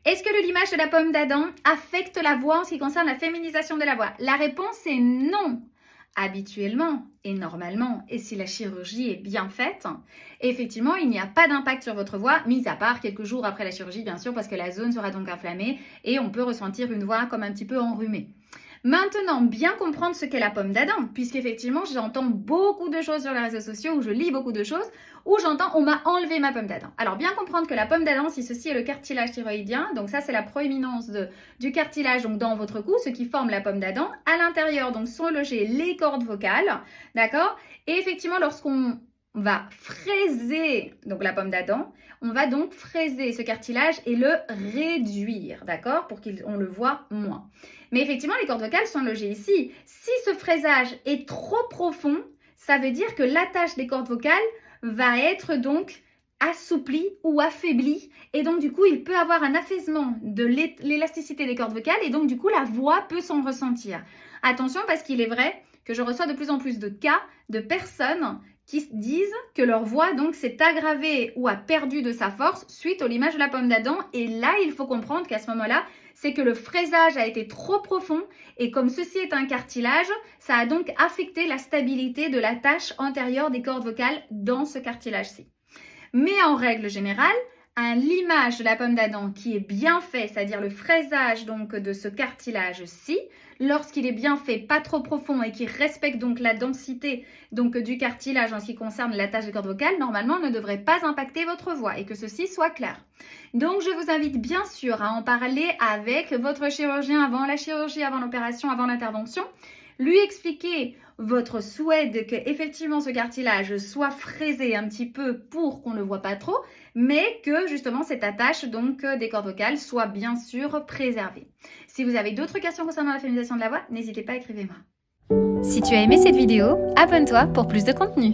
Est-ce que le limage de la pomme d'Adam affecte la voix en ce qui concerne la féminisation de la voix? La réponse est non. Habituellement et normalement, et si la chirurgie est bien faite, effectivement, il n'y a pas d'impact sur votre voix, mis à part quelques jours après la chirurgie, bien sûr, parce que la zone sera donc inflammée et on peut ressentir une voix comme un petit peu enrhumée. Maintenant, bien comprendre ce qu'est la pomme d'Adam, puisqu'effectivement, j'entends beaucoup de choses sur les réseaux sociaux, où je lis beaucoup de choses, où j'entends « on m'a enlevé ma pomme d'Adam ». Alors, bien comprendre que la pomme d'Adam, si ceci est le cartilage thyroïdien, donc ça, c'est la proéminence du cartilage donc dans votre cou, ce qui forme la pomme d'Adam. À l'intérieur, donc, sont logées les cordes vocales, d'accord? Et effectivement, lorsqu'on va fraiser donc la pomme d'Adam, on va donc fraiser ce cartilage et le réduire, d'accord, pour qu'on le voit moins. Mais effectivement, les cordes vocales sont logées ici. Si ce fraisage est trop profond, ça veut dire que l'attache des cordes vocales va être donc assouplie ou affaiblie. Et donc, du coup, il peut avoir un affaissement de l'élasticité des cordes vocales et donc, du coup, la voix peut s'en ressentir. Attention, parce qu'il est vrai que je reçois de plus en plus de cas de personnes qui disent que leur voix donc s'est aggravée ou a perdu de sa force suite au limage de la pomme d'Adam. Et là, il faut comprendre qu'à ce moment-là, c'est que le fraisage a été trop profond et comme ceci est un cartilage, ça a donc affecté la stabilité de l'attache antérieure des cordes vocales dans ce cartilage-ci. Mais en règle générale, un limage de la pomme d'Adam qui est bien fait, c'est-à-dire le fraisage donc de ce cartilage-ci, lorsqu'il est bien fait, pas trop profond et qui respecte donc la densité donc du cartilage en ce qui concerne l'attache des cordes vocales, normalement ne devrait pas impacter votre voix et que ceci soit clair. Donc je vous invite bien sûr à en parler avec votre chirurgien avant la chirurgie, avant l'opération, avant l'intervention, lui expliquer votre souhait de que effectivement ce cartilage soit fraisé un petit peu pour qu'on ne le voit pas trop, mais que justement cette attache donc des cordes vocales soit bien sûr préservée. Si vous avez d'autres questions concernant la féminisation de la voix, n'hésitez pas, écrivez-moi. Si tu as aimé cette vidéo, abonne-toi pour plus de contenu.